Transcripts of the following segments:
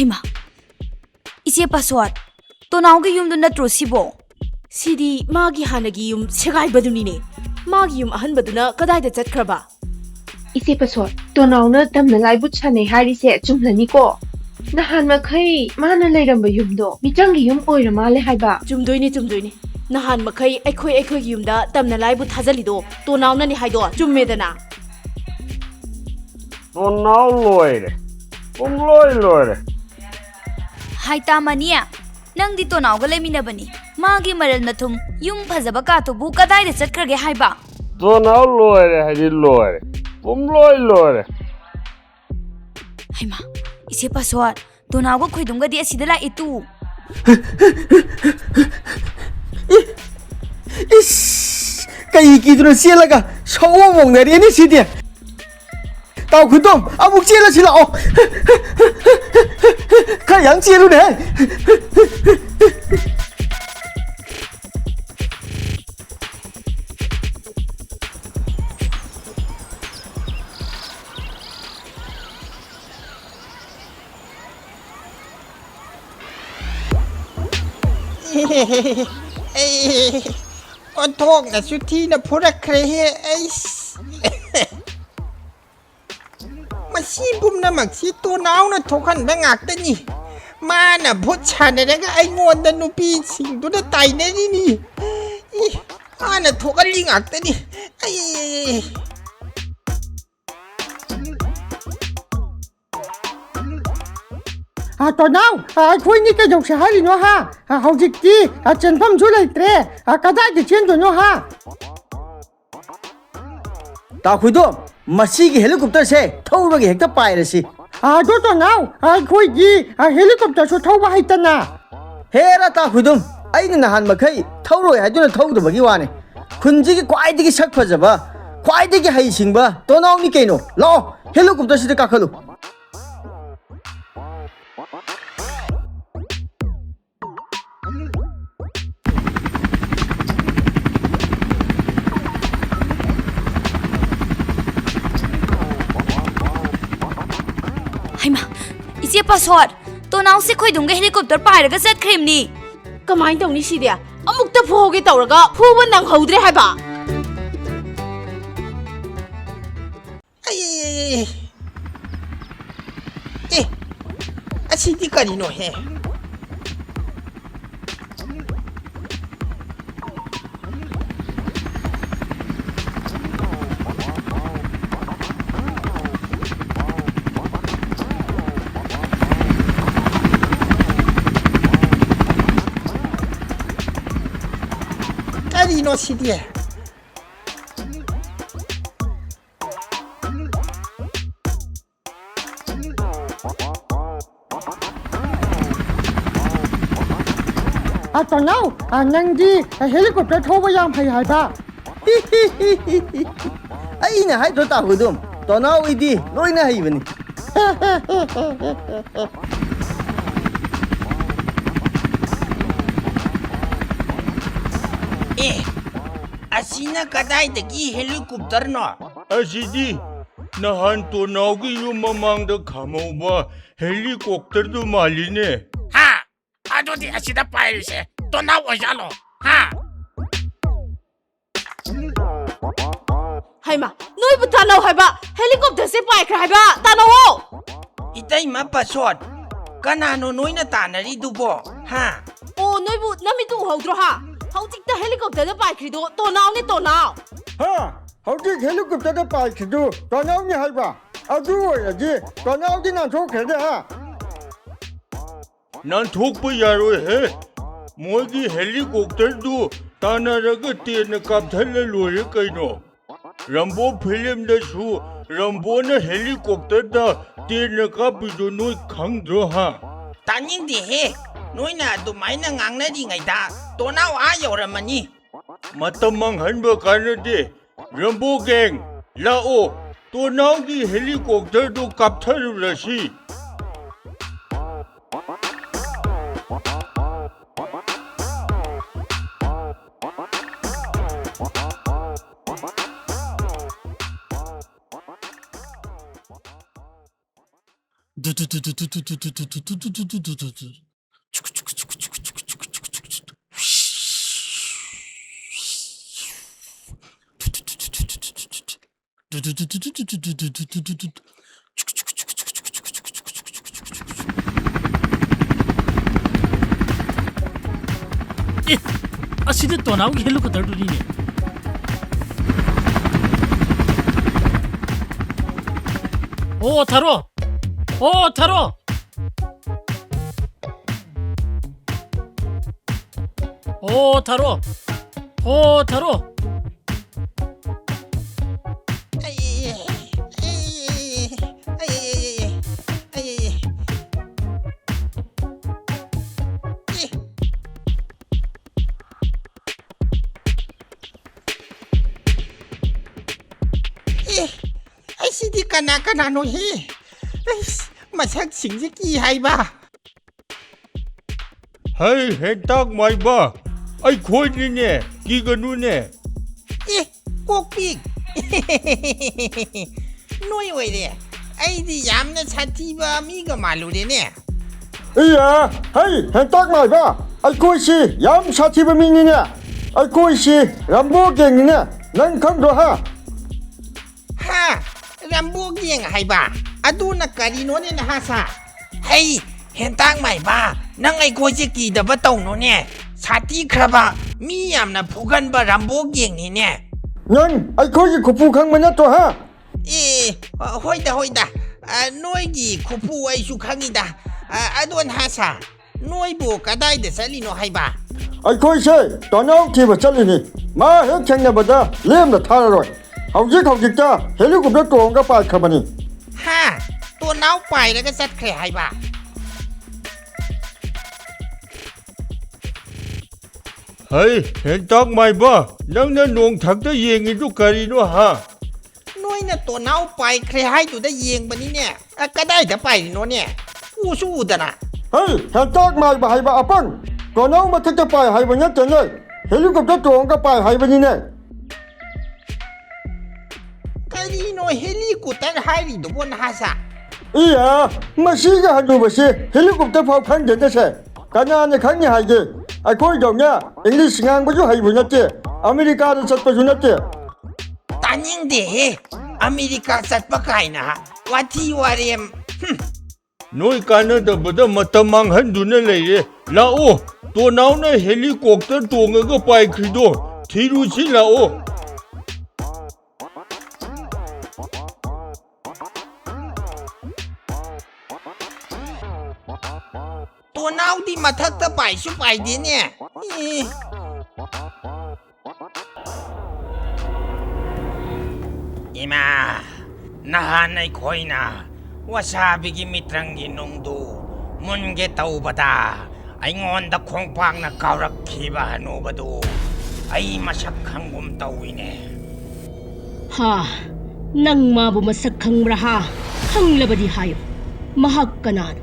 Haima, ise password. To now gi yum do natro sibo. Sidi magi hanagi yum segai baduni ne. Magi yum ahan baduna kadai da chatkraba. Ise password. To now na tamna lai but chane hari se chumlani ko. Nahan makai mana leiramba yum do. Mitrangi yum oira male haiba. Chumdoini. Nahan makai aikhoi yum da tamna lai but hazali do. To now na ni haido chummedana. To now loire. Loire. Haita mania. Nang di to now ga lemina bani. Magi maral nathum yum phazaba ka to bu kadai da chatkrage haiba. To now loire hadi loire. Loire. Haima, ise password. To now ga khoidum ga di asida la itu. Ish, kay kidro sila ka. Sawa mong na rin si dia. Tao khudom, amuk sila sila oh. Kayang sila ne. On talk na suti na pura krehe Masibum na magsito na na tokan bangak ta ni Mana butcha na nga ay ngon na nupi sing do na tay na ni Ana tokan lingak ta ni Ay To now, khoi ni ka jok sa hari no ha. Hojik ti chenpham chu lai tre. Kadai ti chen do no ha. Tao khudom, masi ki helicopter se thau gi hekta pai ra si. To now, khoi gi helicopter so thau ba hai ta na. Hera tao khudom, ai na han makai thau roi hai du na thau do bagi wa ne. Khunji ki kwai di ki sak phajaba, kwai di ki hai singba, to naw ni keino. Lo, helicopter si ka khalu. Haima, ise password. To now se khoidum ga helicopter pai raga chat khrim ni. Kamai tawni sidi amuk ta phoge tawraga phuba nang haudre haiba. Ay asidi kari no he Kari no sidi To now, nang di helicopter thau ba yam phai hai ba. Ai na hai to tao khudom, to naw idi loi na hai bani. Asina kadai dagi helicopter no Asidi nahan to naugi yung mamang da kamauba helicopter do maline. Ha ado di asida paise to na ojalo ha Haima, noi bu tanaw haiba helicopter se pai khra haiba tanaw. Itai ma password kanano noina tanari dubo ha Oh noi bu nami tu haudro ha. Hojik ta helicopter da pai khri do to now. Ha, hojik helicopter da pai khidu. To now ni hai ba. Adu oi ji. To now di na thok khede ha. Nan thok pa yaro he. Mogi helicopter do tanaraga ten kapthal lore kaino. Rambo film da su Rambo na helicopter da ten kapido noi khangdro ha. taning di he noina dumaina ngangna di ngai da to na wa yoramani Matamang hanba kanade Rambo gang lao to naugi helicopter do kapthal rasi. ꯑꯁꯤꯗ ꯇꯣꯅꯥꯎꯒꯤ ꯍꯦꯂꯤꯀꯣꯞꯇꯔꯗꯨꯅꯤꯅꯦ ꯑꯣ ꯊꯥꯔꯣ ꯑꯣ ꯊꯥꯔꯣ ꯑꯣ ꯊꯥꯔꯣ ꯑꯣ ꯊꯥꯔꯣ ꯑꯩꯁꯤꯗꯤ ꯀꯅꯥꯅꯣꯍꯦ ꯃꯁꯛꯁꯤꯡꯁꯦ ꯀꯤ ꯍꯥꯏꯕ ꯍꯩ ꯍꯦꯟꯇꯥꯛ ꯃꯥꯏꯕ ꯑꯩꯈꯣꯏꯅꯤꯅꯦ ꯀꯤꯒꯅꯨꯅꯦ ꯀꯣꯛꯄꯤꯛ ꯅꯣꯏ ꯑꯣꯏꯔꯦ ꯑꯩꯗꯤ ꯌꯥꯝꯅ ꯁꯥꯊꯤꯕ ꯃꯤꯒ ꯃꯥꯜꯂꯨꯔꯦꯅꯦ iya hey hentak mai ba ai koi si yam sathi ba ming ni ne ai koi si rambo geng ni ne nang khang do ha ꯍꯥ ꯔꯝꯕꯣꯒꯤꯡ ꯍꯥꯏꯕ ꯑꯗꯨꯅ ꯀꯔꯤꯅꯣꯅꯦ ꯅꯍꯥꯁꯥ ꯍꯩ ꯍꯦꯟꯇꯥꯛ ꯃꯥꯏꯕ ꯅꯪ ꯑꯩꯈꯣꯏꯁꯦ ꯀꯤꯗꯕ ꯇꯧꯅꯨꯅꯦ ꯁꯥꯊꯤꯈ꯭ꯔꯕ ꯃꯤ ꯌꯥꯝꯅ ꯐꯨꯒꯟꯕ ꯔꯝꯕꯣꯒꯤꯡꯅꯤꯅꯦ nang ai koi ji khupu khang ma na to ha ꯍꯣꯏꯗ ꯅꯣꯏꯒꯤ ꯈꯨꯐꯨ ꯑꯩꯁꯨ ꯈꯪꯉꯤꯗ ꯑꯗꯣ ꯅꯍꯥꯁꯥ ꯅꯣꯏꯕꯨ ꯀꯗꯥꯏꯗ ꯆꯠꯂꯤꯅꯣ ꯍꯥꯏꯕ ai koi se tonau thi ba chali ni ma he khang na ba da lem da thar roi hawjik ta helicopter tong ga pa khabani ꯍꯥ ꯇꯣꯅꯥꯎ ꯄꯥꯏꯔꯒ ꯆꯠꯈ꯭ꯔꯦ ꯍꯥꯏꯕ ꯍꯩ ꯍꯦꯟꯇꯥꯛ ꯃꯥꯏꯕ ꯅꯪꯅ ꯅꯣꯡꯊꯛꯇ ꯌꯦꯡꯉꯤꯗꯨ ꯀꯔꯤꯅꯣ ꯍꯥ ꯅꯣꯏꯅ ꯇꯣꯅꯥꯎ ꯄꯥꯏꯈ꯭ꯔꯦ ꯍꯥꯏꯗꯨꯗ ꯌꯦꯡꯕꯅꯤꯅꯦ ꯀꯗꯥꯏꯗ ꯄꯥꯏꯔꯤꯅꯣꯅꯦ ꯎꯁꯨ ꯎꯗꯅ hey hentak mai ba hai ba apang tonau ma thak ta pai hai ba nya te ne helicopter tong ga pai hai ba ni ne ꯀꯔꯤꯅꯣ helicopter ꯍꯥꯏꯔꯤꯗꯨꯕꯣ ꯅꯍꯥꯁꯥ iya masi ga hanu ba se helicopter phau khang de se kana ne khang ni hai ge ai koi dong nya english ngang ba ju hai bu na te america da chat pa ju na te ꯇꯥꯅꯤꯡꯗꯦꯍꯦ America ꯆꯠꯄ ꯀꯥꯏꯅ ꯋꯥꯊꯤ ꯋꯥꯔꯦꯝ ꯅꯣꯏ ꯀꯥꯟꯅꯗꯕꯗ ꯃꯇꯝ ꯃꯥꯡꯍꯟꯗꯨꯅ ꯂꯩꯔꯦ ꯂꯥꯛꯑꯣ ꯇꯣꯅꯥꯎꯅ helicopter ꯇꯣꯡꯉꯒ ꯄꯥꯏꯈ꯭ꯔꯤꯗꯣ ꯊꯤꯔꯨꯁꯤ ꯂꯥꯛꯑꯣ ꯇꯣꯅꯥꯎꯗꯤ ꯃꯊꯛꯇ ꯄꯥꯏꯁꯨ ꯄꯥꯏꯗꯦꯅꯦ ꯏꯃꯥ ꯅꯍꯥꯟ ꯑꯩꯈꯣꯏꯅ ꯋꯥꯁꯥꯕꯤꯒꯤ ꯃꯤꯇ꯭ꯔꯪꯒꯤ ꯅꯨꯡꯗꯨ ꯃꯨꯟꯒꯦ ꯇꯧꯕꯗ ꯑꯩꯉꯣꯟꯗ ꯈꯣꯡꯄꯥꯛꯅ ꯀꯥꯎꯔꯛꯈꯤꯕ ꯍꯅꯨꯕꯗꯨ ꯑꯩ ꯃꯁꯛ ꯈꯪꯒꯨꯝ ꯇꯧꯏꯅꯦ ꯍꯥ ꯅꯪ ꯃꯥꯕꯨ ꯃꯁꯛ ꯈꯪꯕ꯭ꯔꯥ ꯍꯥ ꯈꯪꯂꯕꯗꯤ ꯍꯥꯏꯌꯨ ꯃꯍꯥꯛ ꯀꯅꯥꯅꯣ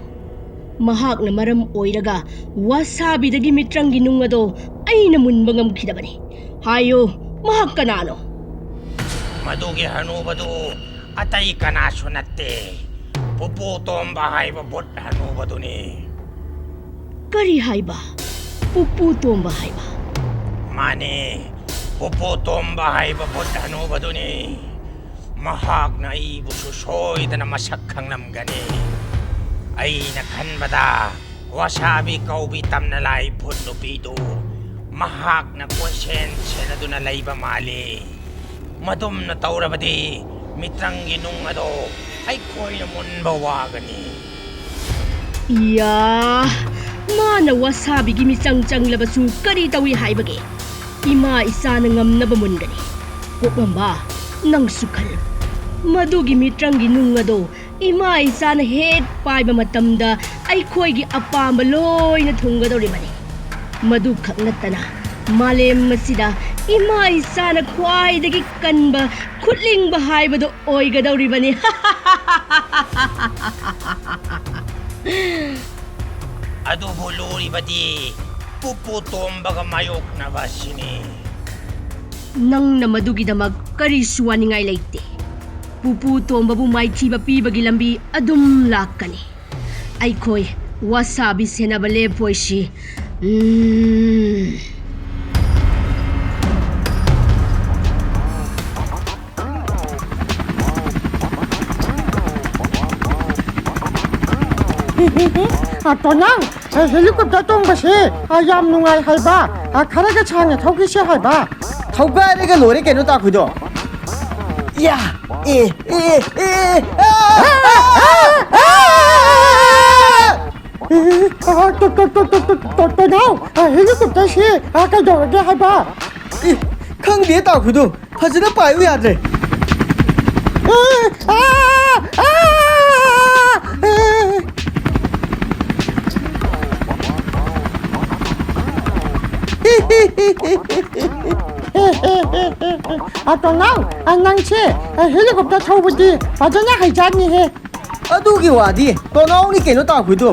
ꯃꯍꯥꯛꯅ ꯃꯔꯝ ꯑꯣꯏꯔꯒ ꯋꯥꯁꯥꯕꯤꯗꯒꯤ ꯃꯤꯇ꯭ꯔꯪꯒꯤ ꯅꯨꯡ ꯑꯗꯣ ꯑꯩꯅ ꯃꯨꯟꯕ ꯉꯝꯈꯤꯗꯕꯅꯤ ꯍꯥꯏꯌꯨ ꯃꯍꯥꯛ ꯀꯅꯥꯅꯣ ꯃꯗꯨꯒꯤ ꯍꯅꯨꯕꯗꯨ ꯑꯇꯩ ꯀꯅꯥꯁꯨ ꯅꯠꯇꯦ ꯄꯨꯄꯨ ꯇꯣꯝꯕ ꯍꯥꯏꯕ ꯕꯨꯠ ꯍꯅꯨꯕꯗꯨꯅꯤ ꯀꯔꯤ ꯍꯥꯏꯕ ꯄꯨꯄꯨ ꯇꯣꯝꯕ ꯍꯥꯏꯕ ꯃꯥꯅꯦ ꯄꯨꯄꯨ ꯇꯣꯝꯕ ꯍꯥꯏꯕ ꯕꯨꯠ ꯍꯅꯨꯕꯗꯨꯅꯤ ꯃꯍꯥꯛꯅ ꯑꯩꯕꯨꯁꯨ ꯁꯣꯏꯗꯅ ꯃꯁꯛ ꯈꯪꯂꯝꯒꯅꯤ ꯑꯩꯅ ꯈꯟꯕꯗ ꯋꯥꯁꯥꯕꯤ ꯀꯧꯕꯤ ꯇꯝꯅ ꯂꯥꯏ ꯚꯨꯠ ꯅꯨꯄꯤꯗꯨ ꯃꯍꯥꯛꯅ ꯀꯣꯏꯁꯦꯟ ꯁꯦꯟꯅꯗꯨꯅ ꯂꯩꯕ ꯃꯥꯜꯂꯤ ꯃꯗꯨꯝꯅ ꯇꯧꯔꯕꯗꯤ ꯃꯤꯇ꯭ꯔꯪꯒꯤ ꯅꯨꯡ ꯑꯗꯣ ꯑꯩꯈꯣꯏꯅ ꯃꯨꯟꯕ ꯋꯥꯒꯅꯤ ꯏꯌꯥ ꯃꯥꯅ ꯋꯥꯁꯥꯕꯤꯒꯤ ꯃꯤꯆꯪ ꯆꯪꯂꯕꯁꯨ ꯀꯔꯤ ꯇꯧꯏ ꯍꯥꯏꯕꯒꯦ ꯏꯃꯥ ꯏꯆꯥꯅ ꯉꯝꯅꯕ ꯃꯨꯟꯒꯅꯤ ꯄꯣꯛꯃꯝꯕ ꯅꯪꯁꯨ ꯈꯜꯂꯨ ꯃꯗꯨꯒꯤ ꯃꯤꯇ꯭ꯔꯪꯒꯤ ꯅꯨꯡ ꯑꯗꯣ ꯏꯃꯥ ꯏꯆꯥꯅ ꯍꯦꯛ ꯄꯥꯏꯕ ꯃꯇꯝꯗ ꯑꯩꯈꯣꯏꯒꯤ ꯑꯄꯥꯝꯕ ꯂꯣꯏꯅ ꯊꯨꯡꯒꯗꯧꯔꯤꯕꯅꯤ ꯃꯗꯨꯈꯛ ꯅꯠꯇꯅ ꯃꯥꯂꯦꯝ ꯑꯁꯤꯗ ꯏꯃꯥ ꯏꯆꯥꯅ ꯈ꯭ꯋꯥꯏꯗꯒꯤ ꯀꯟꯕ ꯈꯨꯠꯂꯤꯡꯕ ꯍꯥꯏꯕꯗꯣ ꯑꯣꯏꯒꯗꯧꯔꯤꯕꯅꯤ ꯑꯗꯨꯕꯨ ꯂꯨꯔꯤꯕꯗꯤ ꯄꯨꯄꯨ ꯇꯣꯝꯕꯒ ꯃꯥꯌꯣꯛꯅꯕ ꯑꯁꯤꯅꯤ ꯅꯪꯅ ꯃꯗꯨꯒꯤꯗꯃꯛ ꯀꯔꯤꯁꯨ ꯋꯥꯅꯤꯡꯉꯥꯏ ꯂꯩꯇꯦ ꯄꯨꯄꯨ ꯇꯣꯝꯕꯕꯨ ꯃꯥꯏꯊꯤꯕ ꯄꯤꯕꯒꯤ ꯂꯝꯕꯤ ꯑꯗꯨꯝ ꯂꯥꯛꯀꯅꯤ ꯑꯩꯈꯣꯏ ꯋꯥꯁꯥꯕꯤ ꯁꯦꯟꯅꯕ ꯂꯦꯞꯄꯣꯏꯁꯤ ꯇꯣꯅꯥꯡ ꯍꯦꯂꯤꯀꯣꯞꯇꯔ ꯇꯣꯡꯕꯁꯤ ꯌꯥꯝ ꯅꯨꯡꯉꯥꯏ ꯍꯥꯏꯕ ꯈꯔꯒ ꯁꯥꯡꯅ ꯊꯧꯈꯤꯁꯦ ꯍꯥꯏꯕ ꯊꯧꯒꯥꯏꯔꯒ ꯂꯣꯏꯔꯦ ꯀꯩꯅꯣ ꯇꯥꯈꯣꯏꯗꯣ ꯌꯥ ꯇꯣꯅꯥꯎ ꯍꯦꯂꯤꯀꯣꯞꯇꯔꯁꯤ ꯀꯩꯗꯧꯔꯒꯦ ꯍꯥꯏꯕ ꯈꯪꯗꯦ ꯇꯥꯈꯣꯏꯗꯣ ꯐꯖꯅ ꯄꯥꯏꯕ ꯌꯥꯗ꯭ꯔꯦ ꯇꯣꯅꯥꯎ ꯅꯪꯁꯦ ꯍꯦꯂꯤꯀꯣꯞꯇꯔ ꯊꯧꯕꯗꯤ ꯐꯖꯅ ꯍꯩꯖꯥꯠꯅꯤꯍꯦ ꯑꯗꯨꯒꯤ ꯋꯥꯗꯤ ꯇꯣꯅꯥꯎꯅꯤ ꯀꯩꯅꯣ ꯇꯥꯈꯣꯏꯗꯣ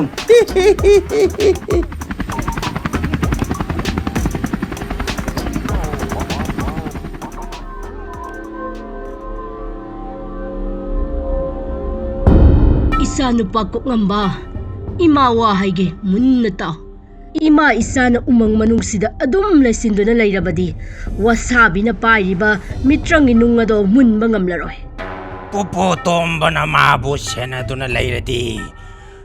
ꯏꯆꯥ ꯅꯨꯄꯥ ꯀꯣꯛꯉꯝꯕ ꯏꯃꯥ ꯋꯥ ꯍꯥꯏꯒꯦ ꯃꯨꯟꯅ ꯇꯥꯎ ꯏꯃꯥ ꯏꯆꯥꯅ ꯎꯃꯪ ꯃꯅꯨꯡꯁꯤꯗ ꯑꯗꯨꯝ ꯂꯩꯁꯤꯟꯗꯨꯅ ꯂꯩꯔꯕꯗꯤ ꯋꯥꯁꯥꯕꯤꯅ ꯄꯥꯏꯔꯤꯕ ꯃꯤꯇ꯭ꯔꯪꯒꯤ ꯅꯨꯡ ꯑꯗꯣ ꯃꯨꯟꯕ ꯉꯝꯂꯔꯣꯏ ꯄꯨꯄꯨ ꯇꯣꯝꯕꯅ ꯃꯥꯕꯨ ꯁꯦꯟꯅꯗꯨꯅ ꯂꯩꯔꯗꯤ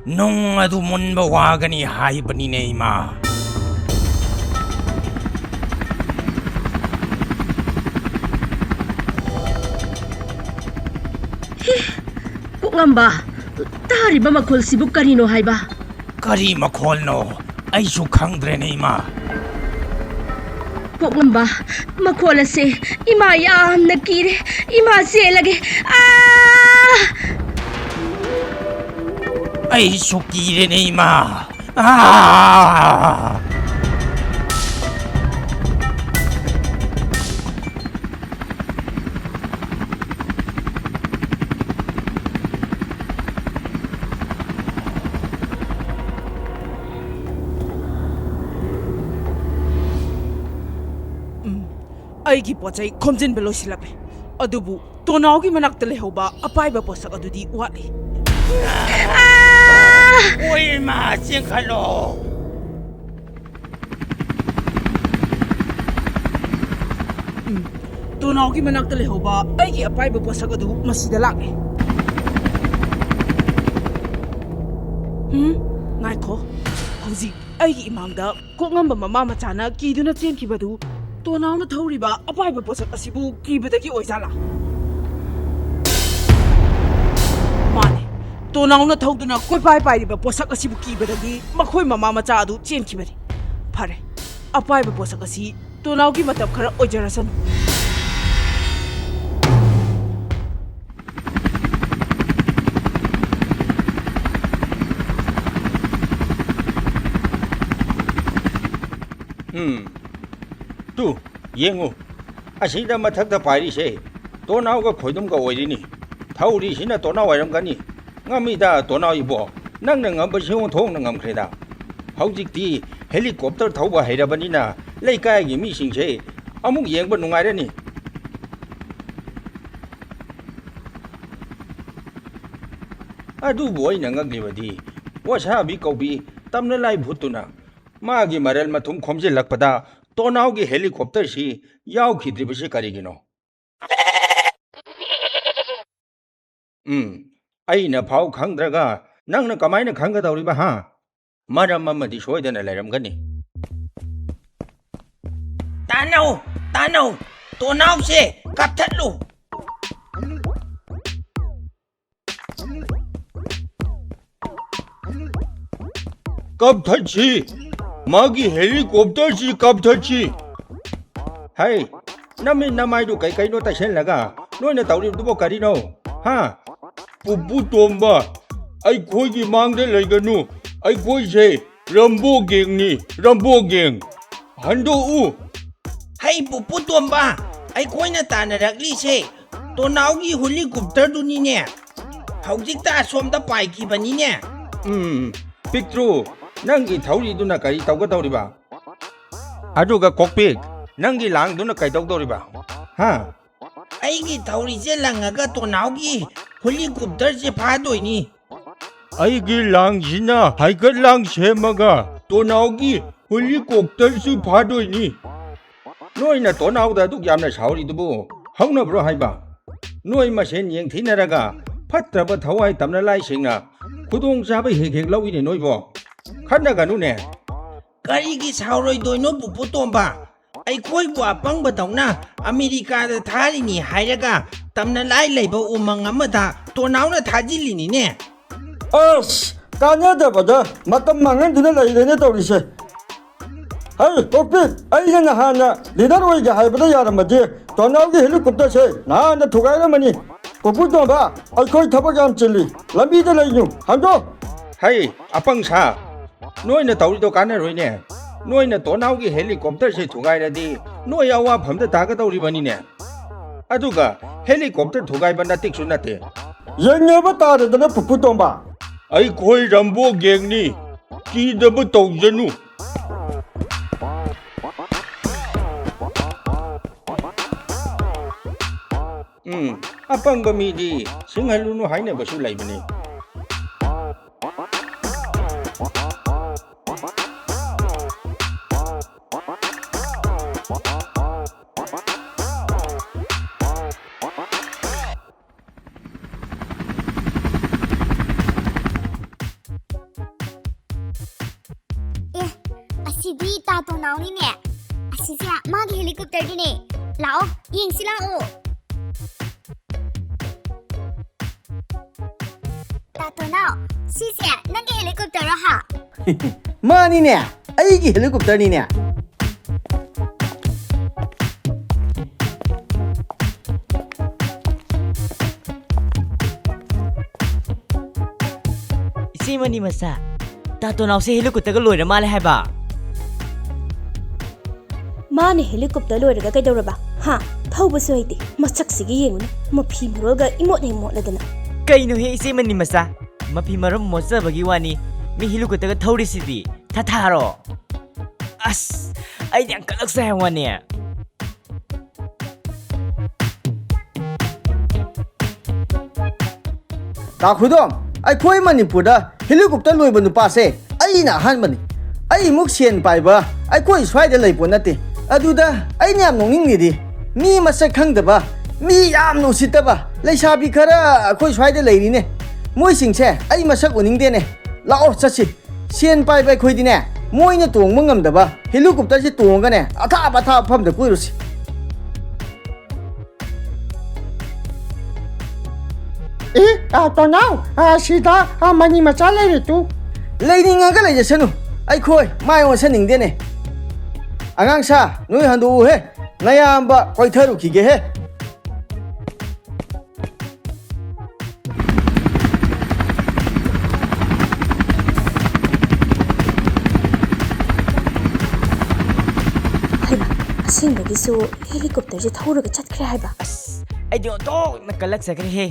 ꯅꯨꯡ ꯑꯗꯨ ꯃꯨꯟꯕ ꯋꯥꯒꯅꯤ ꯍꯥꯏꯕꯅꯤꯅꯦ ꯏꯃꯥ ꯀꯣꯛꯉꯝꯕ ꯇꯥꯔꯤꯕ ꯃꯈꯣꯜꯁꯤꯕꯨ ꯀꯔꯤꯅꯣ ꯍꯥꯏꯕ ꯀꯔꯤ ꯃꯈꯣꯜꯅꯣ ꯑꯩꯁꯨ ꯈꯪꯗ꯭ꯔꯦꯅꯦ ꯏꯃꯥ ꯀꯣꯛꯉꯝꯕ ꯃꯈꯣꯜ ꯑꯁꯦ ꯏꯃꯥ ꯌꯥꯝꯅ ꯀꯤꯔꯦ ꯏꯃꯥ ꯆꯦꯜꯂꯒꯦ ꯑꯩꯁꯨ ꯀꯤꯔꯦꯅꯦ ꯏꯃꯥ ꯑꯩꯒꯤ ꯄꯣꯠꯆꯩ ꯈꯣꯝꯖꯤꯟꯕ ꯂꯣꯏꯁꯤꯜꯂꯛꯂꯦ ꯑꯗꯨꯕꯨ ꯇꯣꯅꯥꯎꯒꯤ ꯃꯅꯥꯛꯇ ꯂꯩꯍꯧꯕ ꯑꯄꯥꯏꯕ ꯄꯣꯠꯁꯛ ꯑꯗꯨꯗꯤ ꯋꯥꯠꯂꯤ ꯑꯣꯏ ꯏꯃꯥ ꯆꯦꯟꯈꯠꯂꯣ ꯇꯣꯅꯥꯎꯒꯤ ꯃꯅꯥꯛꯇ ꯂꯩꯍꯧꯕ ꯑꯩꯒꯤ ꯑꯄꯥꯏꯕ ꯄꯣꯠꯁꯛ ꯑꯗꯨ ꯃꯁꯤꯗ ꯂꯥꯛꯂꯦ ꯉꯥꯏꯈꯣ ꯍꯧꯖꯤꯛ ꯑꯩꯒꯤ ꯏꯃꯥꯡꯗ ꯀꯣꯛꯉꯝꯕ ꯃꯃꯥ ꯃꯆꯥꯅ ꯀꯤꯗꯨꯅ ꯆꯦꯟꯈꯤꯕꯗꯨ ꯇꯣꯅꯥꯎꯅ ꯊꯧꯔꯤꯕ ꯑꯄꯥꯏꯕ ꯄꯣꯠꯁꯛ ꯑꯁꯤꯕꯨ ꯀꯤꯕꯗꯒꯤ ꯑꯣꯏꯖꯥꯠꯂꯥ ꯃꯥꯅꯦ ꯇꯣꯅꯥꯎꯅ ꯊꯧꯗꯨꯅ ꯀꯣꯏꯄꯥꯏ ꯄꯥꯏꯔꯤꯕ ꯄꯣꯠꯁꯛ ꯑꯁꯤꯕꯨ ꯀꯤꯕꯗꯒꯤ ꯃꯈꯣꯏ ꯃꯃꯥ ꯃꯆꯥ ꯑꯗꯨ ꯆꯦꯟꯈꯤꯕꯅꯤ ꯐꯔꯦ ꯑꯄꯥꯏꯕ ꯄꯣꯠꯁꯛ ꯑꯁꯤ ꯇꯣꯅꯥꯎꯒꯤ ꯃꯇꯝ ꯈꯔ ꯑꯣꯏꯖꯔꯁꯅꯨ ꯇꯨ ꯌꯦꯡꯉꯨ ꯑꯁꯤꯗ ꯃꯊꯛꯇ ꯄꯥꯏꯔꯤꯁꯦ ꯇꯣꯅꯥꯎꯒ ꯈꯣꯏꯗꯨꯝꯒ ꯑꯣꯏꯔꯤꯅꯤ ꯊꯧꯔꯤꯁꯤꯅ ꯇꯣꯅꯥꯎ ꯑꯣꯏꯔꯝꯒꯅꯤ ꯉꯝꯃꯤꯗ ꯇꯣꯅꯥꯎ ꯏꯕꯣ ꯅꯪꯅ ꯉꯝꯕꯁꯤ ꯑꯣꯟꯊꯣꯛꯅ ꯉꯝꯈ꯭ꯔꯦꯗ ꯍꯧꯖꯤꯛꯇꯤ ꯍꯦꯂꯤꯀꯣꯞꯇꯔ ꯊꯧꯕ ꯍꯩꯔꯕꯅꯤꯅ ꯂꯩꯀꯥꯏꯒꯤ ꯃꯤꯁꯤꯡꯁꯦ ꯑꯃꯨꯛ ꯌꯦꯡꯕ ꯅꯨꯡꯉꯥꯏꯔꯅꯤ ꯑꯗꯨꯕꯨ ꯑꯩꯅ ꯉꯛꯂꯤꯕꯗꯤ ꯋꯥꯁꯥꯕꯤ ꯀꯧꯕꯤ ꯇꯝꯅ ꯂꯥꯏ ꯚꯨꯠꯇꯨꯅ ꯃꯥꯒꯤ ꯃꯔꯜ ꯃꯊꯨꯝ ꯈꯣꯝꯖꯤꯜꯂꯛꯄꯗ ꯇꯣꯅꯥꯎꯒꯤ ꯍꯦꯂꯤꯀꯣꯞꯇꯔꯁꯤ ꯌꯥꯎꯈꯤꯗ꯭ꯔꯤꯕꯁꯤ ꯀꯔꯤꯒꯤꯅꯣ ꯑꯩꯅ ꯐꯥꯎ ꯈꯪꯗ꯭ꯔꯒ ꯅꯪꯅ ꯀꯃꯥꯏꯅ ꯈꯪꯒꯗꯧꯔꯤꯕ ꯍꯥ ꯃꯔꯝ ꯑꯃꯗꯤ ꯁꯣꯏꯗꯅ ꯂꯩꯔꯝꯒꯅꯤ ꯇꯥꯅꯧ ꯇꯥꯅꯧ ꯇꯣꯅꯥꯎꯁꯦ ꯀꯞꯊꯠꯂꯨ ꯀꯞꯊꯠꯁꯤ मागी हेलीकॉप्टर सी कब थची हाय नमी नमाइदु कई कई नो तशन लगा नोने तौरी दुबो करिनो हां पुपु तोंबा आई खोई की मांग दे लेगनु आई खोई से रंबो गेंग नी रंबो गेंग हंदो उ हाय पुपु तोंबा आई खोई ना ताना रगली से तो नाउगी हेलीकॉप्टर दुनी ने हौजिकता सोमदा पाइकी बनी ने पिक्ट्रो नंगी थौरी दुना करी तौगदौरिबा अदुगा कॉकपिक नंगी लांग दुना कई तौगदौरिबा हां आईगी थौरी से लंगागा तो नाउगी हेलीकॉप्टर से फादोइनी ꯑꯩꯒꯤ ꯂꯥꯡꯁꯤꯅ ꯍꯥꯏꯒꯠ ꯂꯥꯡ ꯁꯦꯝꯃꯒ ꯇꯣꯅꯥꯎꯒꯤ ꯍꯦꯂꯤꯀꯣꯞꯇꯔꯁꯨ ꯐꯥꯗꯣꯏꯅꯤ ꯅꯣꯏꯅ ꯇꯣꯅꯥꯎꯗ ꯑꯗꯨꯛ ꯌꯥꯝꯅ ꯁꯥꯎꯔꯤꯗꯨꯕꯨ ꯍꯧꯅꯕ꯭ꯔꯣ ꯍꯥꯏꯕ ꯅꯣꯏ ꯃꯁꯦꯟ ꯌꯦꯡꯊꯤꯅꯔꯒ ꯐꯠꯇ꯭ꯔꯕ ꯊꯋꯥꯏ ꯇꯝꯅ ꯂꯥꯏꯁꯤꯡꯅ ꯈꯨꯗꯣꯡꯆꯥꯕ ꯍꯦꯛ ꯍꯦꯛ ꯂꯧꯏꯅꯦ ꯅꯣꯏꯕꯣ ꯈꯟꯅꯒꯅꯨꯅꯦ ꯀꯔꯤꯒꯤ ꯁꯥꯎꯔꯣꯏꯗꯣꯏꯅꯣ ꯄꯨꯄꯨ ꯇꯣꯝꯕ ꯑꯩꯈꯣꯏꯕꯨ ꯑꯄꯪꯕꯗꯧꯅ ꯑꯃꯦꯔꯤꯀꯥꯗ ꯊꯥꯔꯤꯅꯤ ꯍꯥꯏꯔꯒ ꯇꯝꯅ ꯂꯥꯏ ꯂꯩꯕ ꯎꯃꯪ ꯑꯃꯗ ꯇꯣꯅꯥꯎꯅ ꯊꯥꯖꯤꯜꯂꯤꯅꯤꯅꯦ ꯑꯁ ꯀꯥꯟꯅꯗꯕꯗ ꯃꯇꯝ ꯃꯥꯡꯍꯟꯗꯨꯅ ꯂꯩꯔꯦꯅꯦ ꯇꯧꯔꯤꯁꯦ ꯍꯩ ꯀꯣꯛꯄꯤꯛ ꯑꯩꯅ ꯅꯍꯥꯟꯅ ꯂꯤꯗꯔ ꯑꯣꯏꯒꯦ ꯍꯥꯏꯕꯗ ꯌꯥꯔꯝꯃꯗꯤ ꯇꯣꯅꯥꯎꯒꯤ ꯍꯦꯂꯤꯀꯣꯞꯇꯔꯁꯦ ꯅꯍꯥꯟꯅ ꯊꯨꯒꯥꯏꯔꯝꯃꯅꯤ ꯄꯨꯄꯨ ꯇꯣꯝꯕ ꯑꯩꯈꯣꯏ ꯊꯕꯛ ꯌꯥꯝ ꯆꯤꯜꯂꯤ ꯂꯝꯕꯤꯗ ꯂꯩꯌꯨ ꯍꯟꯗꯣ ꯍꯩ ꯑꯄꯪ ꯁꯥ ꯅꯣꯏꯅ ꯇꯧꯔꯤꯗꯣ ꯀꯥꯟꯅꯔꯣꯏꯅꯦ ꯅꯣꯏꯅ ꯇꯣꯅꯥꯎꯒꯤ ꯍꯦꯂꯤꯀꯣꯞꯇꯔꯁꯦ ꯊꯨꯒꯥꯏꯔꯗꯤ ꯅꯣꯏ ꯑꯋꯥꯐꯝꯗ ꯇꯥꯒꯗꯧꯔꯤꯕꯅꯤꯅꯦ ꯑꯗꯨꯒ ꯍꯦꯂꯤꯀꯣꯞꯇꯔ ꯊꯨꯒꯥꯏꯕ ꯅꯠꯇꯦꯛꯁꯨ ꯅꯠꯇꯦ ꯌꯦꯡꯅꯕ ꯇꯥꯔꯦꯗꯅ ꯄꯨꯄꯨ ꯇꯣꯝꯕ ꯑꯩꯈꯣꯏ ꯔꯝꯕꯣ ꯒꯦꯡꯅꯤ ꯀꯤꯗꯕ ꯇꯧꯖꯅꯨ ꯑꯄꯪꯕ ꯃꯤꯗꯤ ꯁꯤꯡꯍꯜꯂꯨꯅꯨ ꯍꯥꯏꯅꯕꯁꯨ ꯂꯩꯕꯅꯤ ꯑꯁꯤꯗꯤ ꯇꯥ ꯇꯣꯅꯥꯎꯅꯤꯅꯦ ꯑꯁꯤꯁꯦ ꯃꯥꯒꯤ ꯍꯦꯂꯤꯀꯣꯞꯇꯔꯗꯨꯅꯦ ꯂꯥꯛꯑꯣ ꯌꯦꯡꯁꯤ ꯂꯥꯛꯑꯣ ꯇꯥ ꯇꯣꯅꯥꯎ ꯁꯤꯁꯦ ꯅꯪꯒꯤ ꯍꯦꯂꯤꯀꯣꯞꯇꯔꯔꯣ ꯍꯥ ꯃꯥꯅꯤꯅꯦ ꯑꯩꯒꯤ ꯍꯦꯂꯤꯀꯣꯞꯇꯔꯅꯤꯅꯦ इसी मनी मसा तातो नाव से हेलीकॉप्टर का लोइरा माले है बा माने हेलीकॉप्टर लोइरगा कइदौरबा हा थौबसु हैति मसक्सिगी येंगुना मफी मुरगा इमोट ने मोटलदना कई नो हे इसी मनी मसा मफी मरम मोचा बगी वानी मी हेलीकॉप्टर का थौरी सिदी थाथारो अस आई दी अंकलक से है वानी ताखुदोम अखोई मणिपुरदा हेलीकॉप्टर लोइब नुपासे अइना अहानबनी अइ मुक सेन पाइबा अखोई स्वाइदा लैपो नते अदुदा अइना याम नोंगिंगदि मी मसक खंगदबा मी याम नुसितबा लैसाबी खरा अखोई स्वाइदा लैरिने मोइ सिंगसे अइ मसक उनिंगदेने लाओ चसी सेन पाइबा अखोइदिने मोइना तोंगबा ngamdaba हेलीकॉप्टर से तोंगने अथा फमदा कुइरुसी तोनाउ सिदा मनी मचा लेरे तू लेनिंगा लेजसनु अखोई माय ओसनिंगदेने अगांग सा नोय हंदु हे नयाम्बा कोइथरु खिगे हे असिंबगिसु हेलीकॉप्टर जे थौरगा चटख्रे हाइबा अस आई दो तो न कलक सकरे हे